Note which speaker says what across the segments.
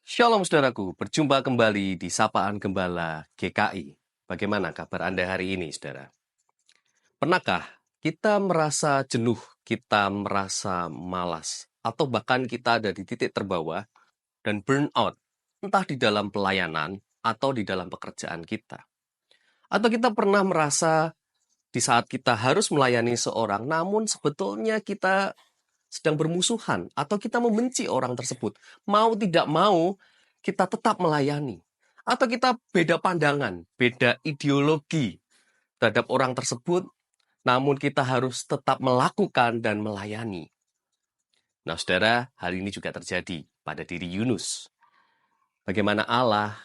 Speaker 1: Shalom saudaraku, berjumpa kembali di Sapaan Gembala GKI. Bagaimana kabar Anda hari ini, saudara? Pernahkah kita merasa jenuh, kita merasa malas, atau bahkan kita ada di titik terbawah dan burnout, entah di dalam pelayanan atau di dalam pekerjaan kita? Atau kita pernah merasa di saat kita harus melayani seorang, namun sebetulnya kita sedang bermusuhan atau kita membenci orang tersebut. Mau tidak mau, kita tetap melayani. Atau kita beda pandangan, beda ideologi terhadap orang tersebut, namun kita harus tetap melakukan dan melayani. Nah, saudara, hal ini juga terjadi pada diri Yunus. Bagaimana Allah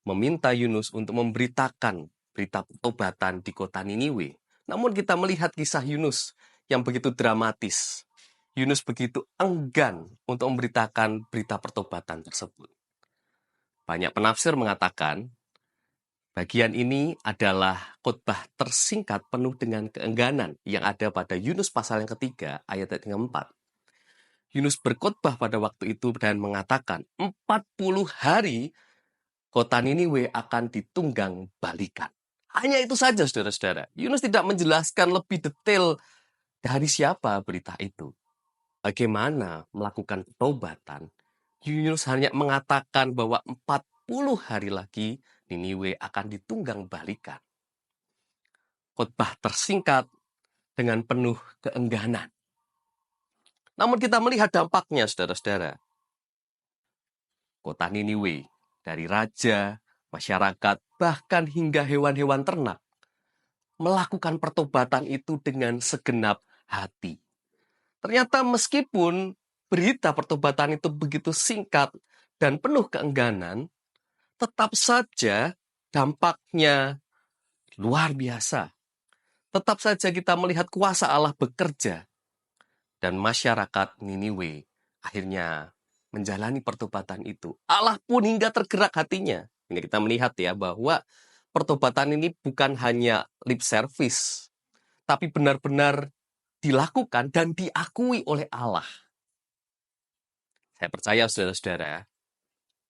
Speaker 1: meminta Yunus untuk memberitakan berita pertobatan di kota Niniwe. Namun kita melihat kisah Yunus yang begitu dramatis. Yunus begitu enggan untuk memberitakan berita pertobatan tersebut. Banyak penafsir mengatakan, bagian ini adalah khotbah tersingkat penuh dengan keengganan yang ada pada Yunus pasal yang ketiga, ayat yang keempat. Yunus berkhotbah pada waktu itu dan mengatakan, 40 hari kota Niniwe akan ditunggang balikan. Hanya itu saja, saudara-saudara. Yunus tidak menjelaskan lebih detail dari siapa berita itu. Bagaimana melakukan pertobatan, Yunus hanya mengatakan bahwa 40 hari lagi Niniwe akan ditunggang balikan. Khotbah tersingkat dengan penuh keengganan. Namun kita melihat dampaknya, saudara-saudara. Kota Niniwe, dari raja, masyarakat, bahkan hingga hewan-hewan ternak, melakukan pertobatan itu dengan segenap hati. Ternyata meskipun berita pertobatan itu begitu singkat dan penuh keengganan, tetap saja dampaknya luar biasa. Tetap saja kita melihat kuasa Allah bekerja. Dan masyarakat Niniwe akhirnya menjalani pertobatan itu. Allah pun hingga tergerak hatinya. Ini kita melihat ya bahwa pertobatan ini bukan hanya lip service, tapi benar-benar dilakukan dan diakui oleh Allah. Saya percaya saudara-saudara,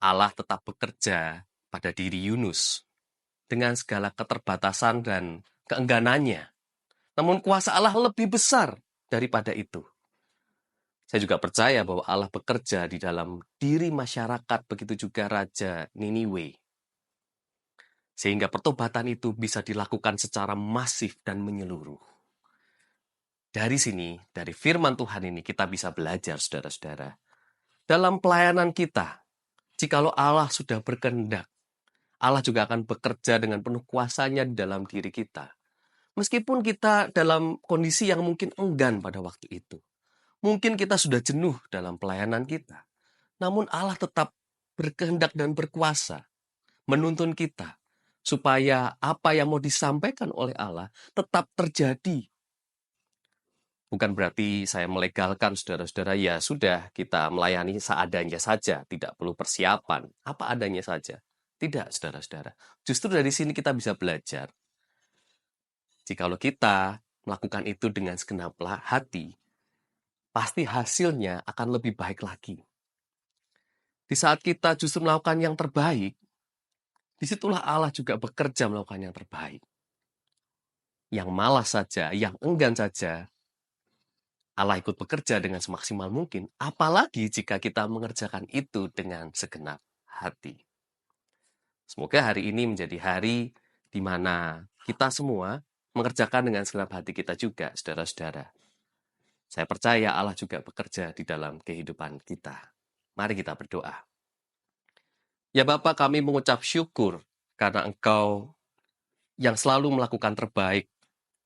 Speaker 1: Allah tetap bekerja pada diri Yunus dengan segala keterbatasan dan keengganannya. Namun kuasa Allah lebih besar daripada itu. Saya juga percaya bahwa Allah bekerja di dalam diri masyarakat, begitu juga Raja Niniwe. Sehingga pertobatan itu bisa dilakukan secara masif dan menyeluruh. Dari sini, dari firman Tuhan ini, kita bisa belajar, saudara-saudara. Dalam pelayanan kita, jikalau Allah sudah berkehendak, Allah juga akan bekerja dengan penuh kuasanya di dalam diri kita. Meskipun kita dalam kondisi yang mungkin enggan pada waktu itu. Mungkin kita sudah jenuh dalam pelayanan kita. Namun Allah tetap berkehendak dan berkuasa menuntun kita. Supaya apa yang mau disampaikan oleh Allah tetap terjadi. Bukan berarti saya melegalkan saudara-saudara, ya sudah kita melayani seadanya saja, tidak perlu persiapan, apa adanya saja. Tidak, saudara-saudara. Justru dari sini kita bisa belajar. Jikalau kita melakukan itu dengan segenap hati, pasti hasilnya akan lebih baik lagi. Di saat kita justru melakukan yang terbaik, disitulah Allah juga bekerja melakukan yang terbaik. Yang malas saja, yang enggan saja, Allah ikut bekerja dengan semaksimal mungkin, apalagi jika kita mengerjakan itu dengan segenap hati. Semoga hari ini menjadi hari di mana kita semua mengerjakan dengan segenap hati kita juga, saudara-saudara. Saya percaya Allah juga bekerja di dalam kehidupan kita. Mari kita berdoa. Ya Bapa, kami mengucap syukur karena Engkau yang selalu melakukan terbaik,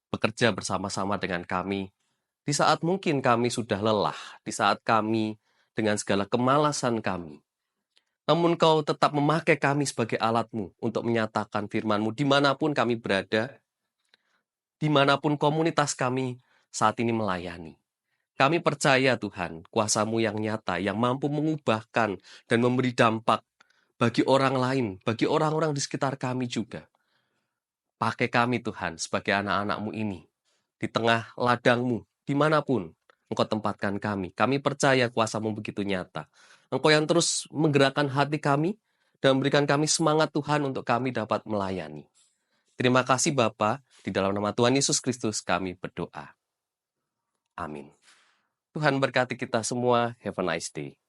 Speaker 1: bekerja bersama-sama dengan kami, di saat mungkin kami sudah lelah, di saat kami dengan segala kemalasan kami. Namun Kau tetap memakai kami sebagai alat-Mu untuk menyatakan firman-Mu dimanapun kami berada, dimanapun komunitas kami saat ini melayani. Kami percaya Tuhan, kuasa-Mu yang nyata, yang mampu mengubahkan dan memberi dampak bagi orang lain, bagi orang-orang di sekitar kami juga. Pakai kami Tuhan sebagai anak-anak-Mu ini, di tengah ladang-Mu, dimanapun Engkau tempatkan kami. Kami percaya kuasa-Mu begitu nyata. Engkau yang terus menggerakkan hati kami dan memberikan kami semangat Tuhan untuk kami dapat melayani. Terima kasih Bapa, di dalam nama Tuhan Yesus Kristus kami berdoa. Amin. Tuhan berkati kita semua. Have a nice day.